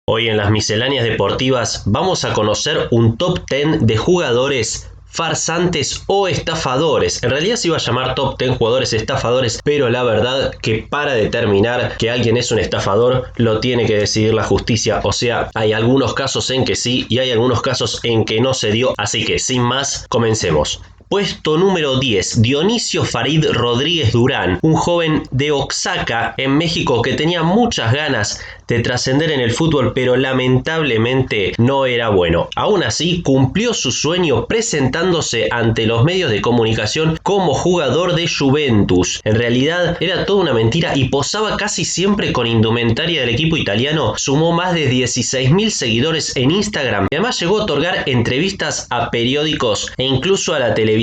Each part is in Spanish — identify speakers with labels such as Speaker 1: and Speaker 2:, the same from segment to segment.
Speaker 1: Hoy en las misceláneas deportivas vamos a conocer un top 10 de jugadores farsantes o estafadores. En realidad se iba a llamar top 10 jugadores estafadores, pero la verdad que para determinar que alguien es un estafador lo tiene que decidir la justicia. O sea, hay algunos casos en que sí y hay algunos casos en que no se dio. Así que sin más, comencemos. Puesto número 10, Dionisio Farid Rodríguez Durán, un joven de Oaxaca, en México, que tenía muchas ganas de trascender en el fútbol, pero lamentablemente no era bueno. Aún así, cumplió su sueño presentándose ante los medios de comunicación como jugador de Juventus. En realidad, era toda una mentira y posaba casi siempre con indumentaria del equipo italiano. Sumó más de 16.000 seguidores en Instagram y además llegó a otorgar entrevistas a periódicos e incluso a la televisión.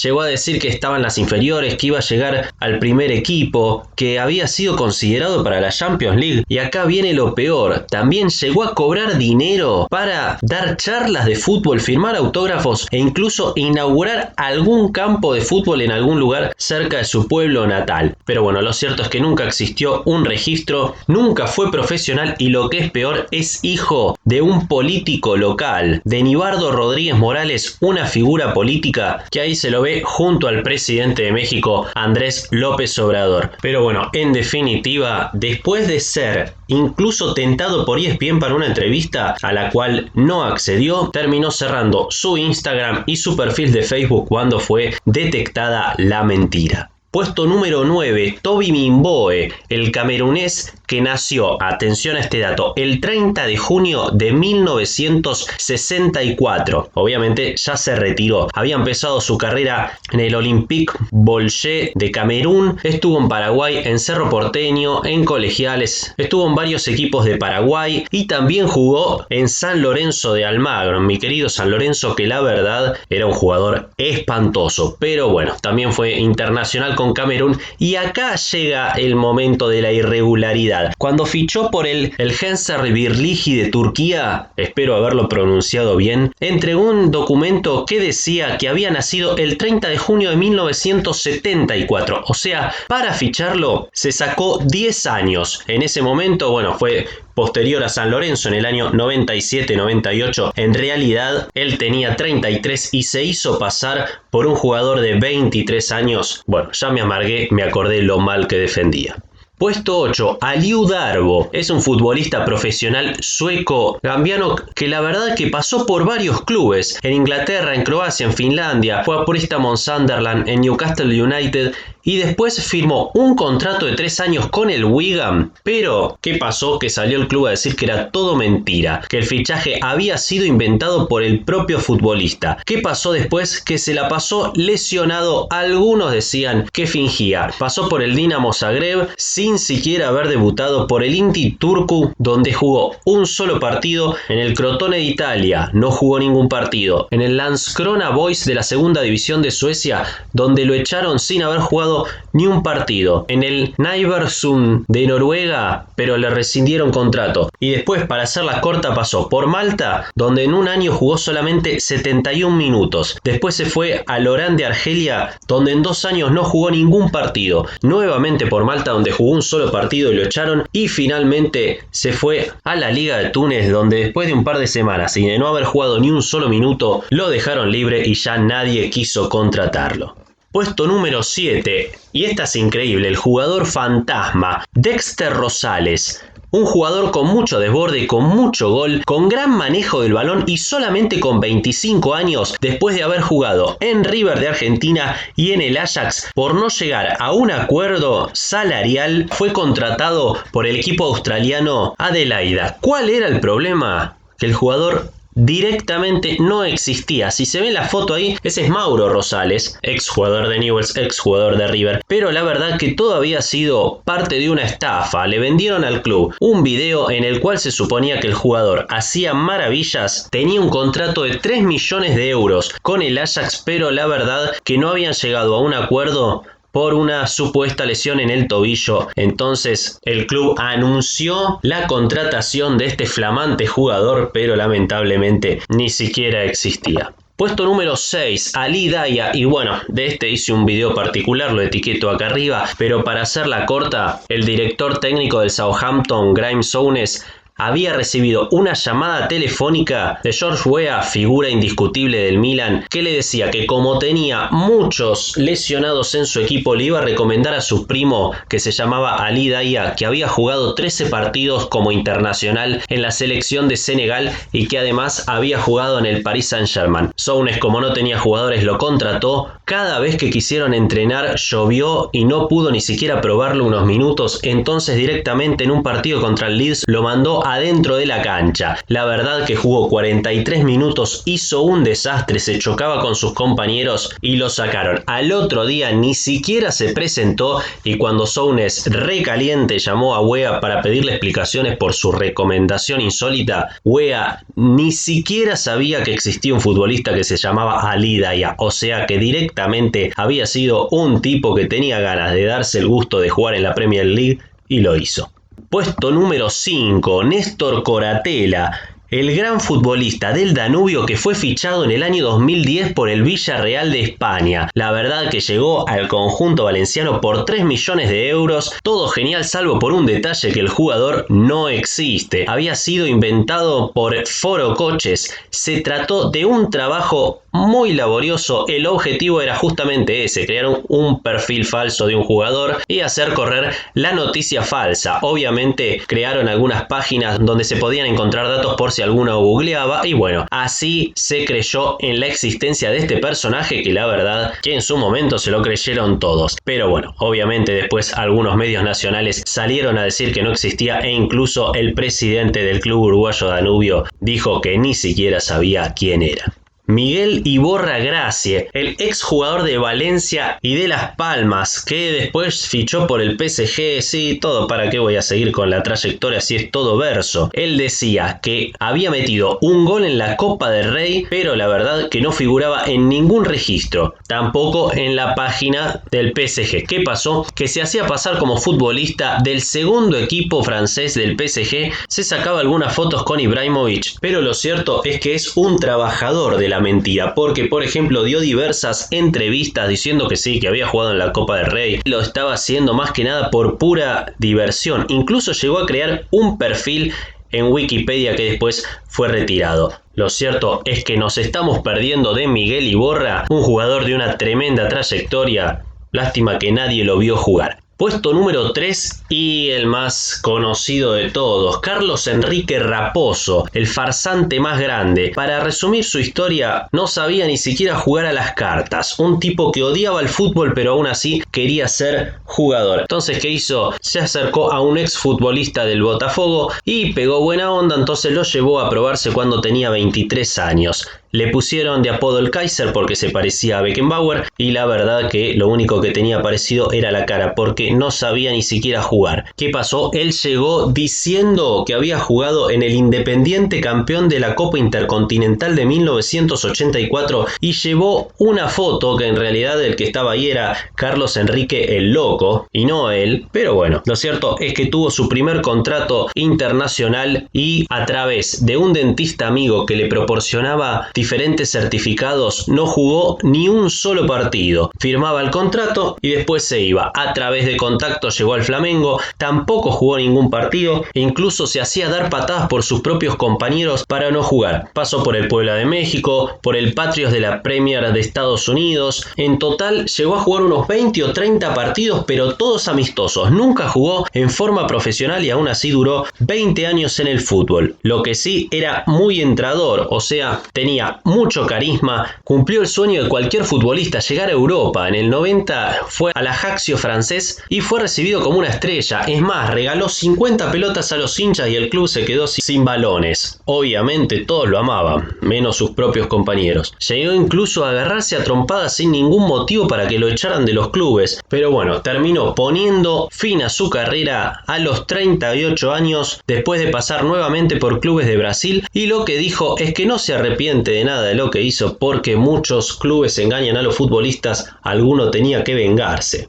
Speaker 1: Llegó a decir que estaba en las inferiores, que iba a llegar al primer equipo, que había sido considerado para la Champions League. Y acá viene lo peor, también llegó a cobrar dinero para dar charlas de fútbol, firmar autógrafos e incluso inaugurar algún campo de fútbol en algún lugar cerca de su pueblo natal. Pero bueno, lo cierto es que nunca existió un registro, nunca fue profesional y lo que es peor, es hijo de un político local, de Nibardo Rodríguez Morales, una figura política que ahí se lo ve junto al presidente de México, Andrés López Obrador. Pero bueno, en definitiva, después de ser incluso tentado por ESPN para una entrevista a la cual no accedió, terminó cerrando su Instagram y su perfil de Facebook cuando fue detectada la mentira. Puesto número 9, Toby Mimboe, el camerunés que nació, atención a este dato, el 30 de junio de 1964. Obviamente ya se retiró. Había empezado su carrera en el Olympique Bolshoi de Camerún, estuvo en Paraguay, en Cerro Porteño, en Colegiales, estuvo en varios equipos de Paraguay y también jugó en San Lorenzo de Almagro, mi querido San Lorenzo, que la verdad era un jugador espantoso. Pero bueno, también fue internacional con Camerún y acá llega el momento de la irregularidad. Cuando fichó por el Gençlerbirliği de Turquía, espero haberlo pronunciado bien, entregó un documento que decía que había nacido el 30 de junio de 1974. O sea, para ficharlo se sacó 10 años. En ese momento, bueno, fue posterior a San Lorenzo en el año 97-98. En realidad, él tenía 33 y se hizo pasar por un jugador de 23 años. Bueno, ya me amargué, me acordé lo mal que defendía. Puesto 8, Aliou Darbo, es un futbolista profesional sueco-gambiano que la verdad que pasó por varios clubes, en Inglaterra, en Croacia, en Finlandia, fue a préstamo en Sunderland, en Newcastle United y después firmó un contrato de 3 años con el Wigan. Pero, ¿qué pasó? Que salió el club a decir que era todo mentira, que el fichaje había sido inventado por el propio futbolista. ¿Qué pasó después? Que se la pasó lesionado, algunos decían que fingía. Pasó por el Dinamo Zagreb sin siquiera haber debutado, por el Inti Turku, donde jugó un solo partido, en el Crotone de Italia, no jugó ningún partido, en el Landskrona Boys de la segunda división de Suecia, donde lo echaron sin haber jugado ni un partido, en el Nybergsund de Noruega, pero le rescindieron contrato, y después, para hacerla corta, pasó por Malta, donde en un año jugó solamente 71 minutos, después se fue al Oran de Argelia, donde en 2 años no jugó ningún partido, nuevamente por Malta, donde jugó un solo partido y lo echaron, y finalmente se fue a la Liga de Túnez, donde después de un par de semanas y de no haber jugado ni un solo minuto, lo dejaron libre y ya nadie quiso contratarlo. Puesto número 7, y esta es increíble, el jugador fantasma, Dexter Rosales. Un jugador con mucho desborde, con mucho gol, con gran manejo del balón y solamente con 25 años, después de haber jugado en River de Argentina y en el Ajax, por no llegar a un acuerdo salarial, fue contratado por el equipo australiano Adelaida. ¿Cuál era el problema? Que el jugador directamente no existía. Si se ve la foto ahí, ese es Mauro Rosales, ex jugador de Newell's, ex jugador de River, pero la verdad que todo había sido parte de una estafa. Le vendieron al club un video en el cual se suponía que el jugador hacía maravillas, tenía un contrato de 3 millones de euros con el Ajax, pero la verdad que no habían llegado a un acuerdo por una supuesta lesión en el tobillo. Entonces el club anunció la contratación de este flamante jugador, pero lamentablemente ni siquiera existía. Puesto número 6, Ali Daya, y bueno, de este hice un video particular, lo etiqueto acá arriba, pero para hacerla corta, el director técnico del Southampton, Graeme Souness, había recibido una llamada telefónica de George Weah, figura indiscutible del Milan, que le decía que como tenía muchos lesionados en su equipo, le iba a recomendar a su primo, que se llamaba Ali Daya, que había jugado 13 partidos como internacional en la selección de Senegal y que además había jugado en el Paris Saint-Germain. Souness, como no tenía jugadores, lo contrató. Cada vez que quisieron entrenar llovió y no pudo ni siquiera probarlo unos minutos, entonces directamente en un partido contra el Leeds lo mandó adentro de la cancha. La verdad que jugó 43 minutos, hizo un desastre, se chocaba con sus compañeros y lo sacaron. Al otro día ni siquiera se presentó y cuando Souness, recaliente, llamó a Weah para pedirle explicaciones por su recomendación insólita, Weah ni siquiera sabía que existía un futbolista que se llamaba Ali Daya, o sea que directamente había sido un tipo que tenía ganas de darse el gusto de jugar en la Premier League y lo hizo. Puesto número 5, Néstor Coratella, el gran futbolista del Danubio que fue fichado en el año 2010 por el Villarreal de España. La verdad que llegó al conjunto valenciano por 3 millones de euros, todo genial salvo por un detalle: que el jugador no existe. Había sido inventado por Foro Coches. Se trató de un trabajo muy laborioso. El objetivo era justamente ese: crear un perfil falso de un jugador y hacer correr la noticia falsa. Obviamente crearon algunas páginas donde se podían encontrar datos por si alguno googleaba, y bueno, así se creyó en la existencia de este personaje, que la verdad que en su momento se lo creyeron todos. Pero bueno, obviamente después algunos medios nacionales salieron a decir que no existía, e incluso el presidente del club uruguayo Danubio dijo que ni siquiera sabía quién era. Miguel Iborra Gracie, el exjugador de Valencia y de Las Palmas, que después fichó por el PSG. Sí, todo, ¿para qué voy a seguir con la trayectoria si es todo verso? Él decía que había metido un gol en la Copa del Rey, pero la verdad que no figuraba en ningún registro, tampoco en la página del PSG. ¿Qué pasó? Que se hacía pasar como futbolista del segundo equipo francés del PSG, se sacaba algunas fotos con Ibrahimovic, pero lo cierto es que es un trabajador de la mentira, porque por ejemplo dio diversas entrevistas diciendo que sí, que había jugado en la Copa del Rey, lo estaba haciendo más que nada por pura diversión. Incluso llegó a crear un perfil en Wikipedia que después fue retirado. Lo cierto es que nos estamos perdiendo de Miguel Iborra, un jugador de una tremenda trayectoria. Lástima que nadie lo vio jugar. Puesto número 3 y el más conocido de todos, Carlos Enrique Raposo, el farsante más grande. Para resumir su historia, no sabía ni siquiera jugar a las cartas. Un tipo que odiaba el fútbol, pero aún así quería ser jugador. Entonces, ¿qué hizo? Se acercó a un exfutbolista del Botafogo y pegó buena onda, entonces lo llevó a probarse cuando tenía 23 años. Le pusieron de apodo el Kaiser porque se parecía a Beckenbauer, y la verdad que lo único que tenía parecido era la cara, porque no sabía ni siquiera jugar. ¿Qué pasó? Él llegó diciendo que había jugado en el Independiente, campeón de la Copa Intercontinental de 1984, y llevó una foto que en realidad el que estaba ahí era Carlos Enrique el Loco y no él. Pero bueno, lo cierto es que tuvo su primer contrato internacional y a través de un dentista amigo que le proporcionaba diferentes certificados, no jugó ni un solo partido. Firmaba el contrato y después se iba. A través de contactos llegó al Flamengo, tampoco jugó ningún partido e incluso se hacía dar patadas por sus propios compañeros para no jugar. Pasó por el Puebla de México, por el Patriots de la Premier de Estados Unidos. En total llegó a jugar unos 20 o 30 partidos, pero todos amistosos. Nunca jugó en forma profesional y aún así duró 20 años en el fútbol. Lo que sí, era muy entrador, o sea, tenía mucho carisma, cumplió el sueño de cualquier futbolista, llegar a Europa. En el 90 fue al Ajaccio francés y fue recibido como una estrella. Es más, regaló 50 pelotas a los hinchas y el club se quedó sin balones. Obviamente todos lo amaban, menos sus propios compañeros. Llegó incluso a agarrarse a trompadas sin ningún motivo para que lo echaran de los clubes. Pero bueno, terminó poniendo fin a su carrera a los 38 años, después de pasar nuevamente por clubes de Brasil, y lo que dijo es que no se arrepiente de nada de lo que hizo, porque muchos clubes engañan a los futbolistas, alguno tenía que vengarse.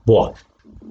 Speaker 1: Buah.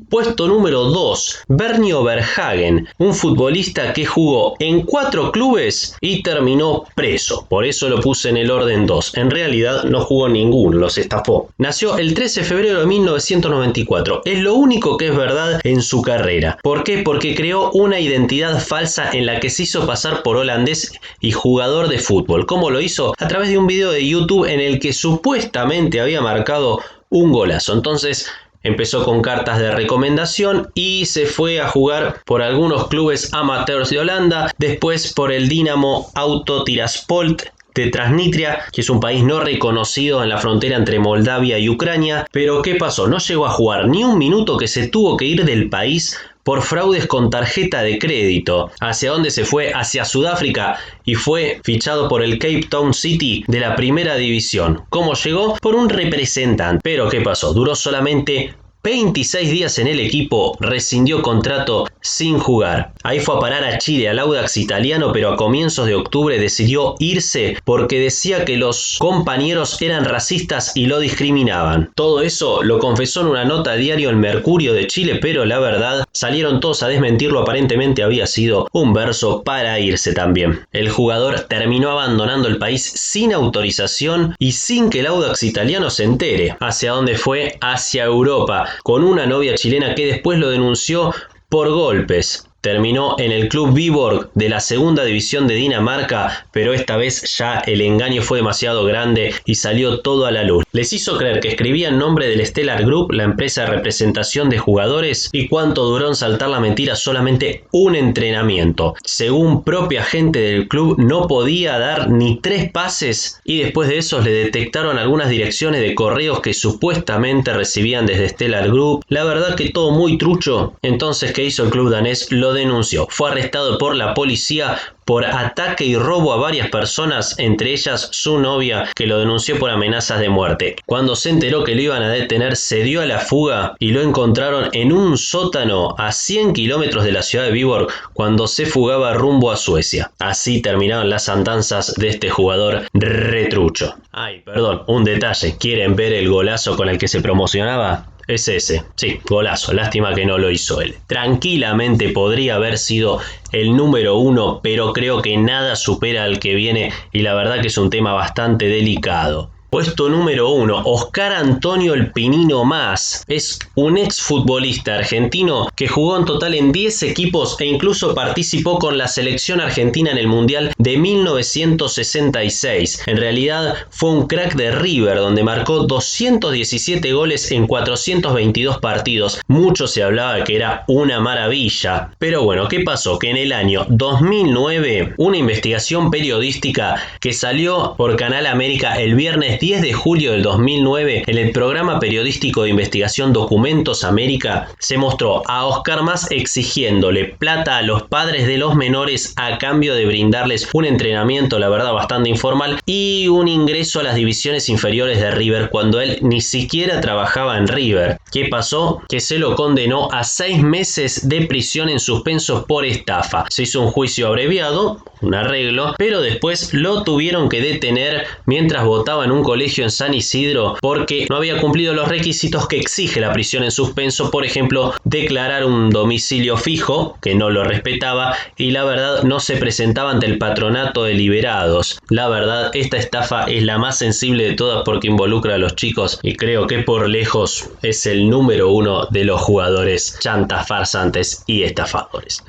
Speaker 1: Puesto número 2, Bernio Verhagen, un futbolista que jugó en 4 clubes y terminó preso. Por eso lo puse en el orden 2. En realidad no jugó ninguno, los estafó. Nació el 13 de febrero de 1994. Es lo único que es verdad en su carrera. ¿Por qué? Porque creó una identidad falsa en la que se hizo pasar por holandés y jugador de fútbol. ¿Cómo lo hizo? A través de un video de YouTube en el que supuestamente había marcado un golazo. Entonces empezó con cartas de recomendación y se fue a jugar por algunos clubes amateurs de Holanda, después por el Dinamo Auto Tiraspol de Transnistria, que es un país no reconocido en la frontera entre Moldavia y Ucrania. Pero ¿qué pasó? No llegó a jugar ni un minuto, que se tuvo que ir del país por fraudes con tarjeta de crédito. ¿Hacia dónde se fue? Hacia Sudáfrica, y fue fichado por el Cape Town City de la primera división. ¿Cómo llegó? Por un representante. Pero ¿qué pasó? Duró solamente 26 días en el equipo, rescindió contrato sin jugar. Ahí fue a parar a Chile, al Audax italiano, pero a comienzos de octubre decidió irse porque decía que los compañeros eran racistas y lo discriminaban. Todo eso lo confesó en una nota a diario El Mercurio de Chile, pero la verdad salieron todos a desmentirlo. Aparentemente había sido un verso para irse también. El jugador terminó abandonando el país sin autorización y sin que el Audax italiano se entere. ¿Hacia dónde fue? Hacia Europa, con una novia chilena que después lo denunció por golpes. Terminó en el club Viborg de la segunda división de Dinamarca, pero esta vez ya el engaño fue demasiado grande y salió todo a la luz. Les hizo creer que escribía en nombre del Stellar Group, la empresa de representación de jugadores, y cuánto duró en saltar la mentira: solamente un entrenamiento. Según propia gente del club, no podía dar ni 3 pases, y después de eso le detectaron algunas direcciones de correos que supuestamente recibían desde Stellar Group. La verdad que todo muy trucho. Entonces, ¿qué hizo el club danés? Lo denunció. Fue arrestado por la policía por ataque y robo a varias personas, entre ellas su novia, que lo denunció por amenazas de muerte. Cuando se enteró que lo iban a detener, se dio a la fuga y lo encontraron en un sótano a 100 kilómetros de la ciudad de Viborg cuando se fugaba rumbo a Suecia. Así terminaron las andanzas de este jugador retrucho. Ay, perdón, un detalle. ¿Quieren ver el golazo con el que se promocionaba? Es ese, sí, golazo. Lástima que no lo hizo él. Tranquilamente podría haber sido el número 1, pero creo que nada supera al que viene, y la verdad que es un tema bastante delicado. Puesto número 1, Oscar Antonio El Pinino Mas. Es un exfutbolista argentino que jugó en total en 10 equipos e incluso participó con la selección argentina en el Mundial de 1966. En realidad fue un crack de River, donde marcó 217 goles en 422 partidos. Mucho se hablaba que era una maravilla. Pero bueno, ¿qué pasó? Que en el año 2009, una investigación periodística que salió por Canal América el viernes 10 de julio del 2009, en el programa periodístico de investigación Documentos América, se mostró a Oscar Mas exigiéndole plata a los padres de los menores a cambio de brindarles un entrenamiento, la verdad, bastante informal, y un ingreso a las divisiones inferiores de River cuando él ni siquiera trabajaba en River. ¿Qué pasó? Que se lo condenó a 6 meses de prisión en suspenso por estafa. Se hizo un juicio abreviado, un arreglo, pero después lo tuvieron que detener mientras votaba en un colegio en San Isidro porque no había cumplido los requisitos que exige la prisión en suspenso. Por ejemplo, declarar un domicilio fijo, que no lo respetaba, y la verdad no se presentaba ante el patronato de liberados. La verdad, esta estafa es la más sensible de todas porque involucra a los chicos, y creo que por lejos es el número 1 de los jugadores chantas, farsantes y estafadores.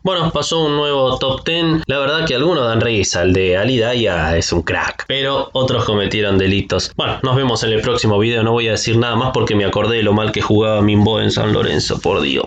Speaker 1: Bueno, pasó un nuevo top 10. La verdad que algunos dan risa. El de Ali Daya es un crack, pero otros cometieron delitos. Bueno, nos vemos en el próximo video. No voy a decir nada más porque me acordé de lo mal que jugaba Mimbo en San Lorenzo, por Dios.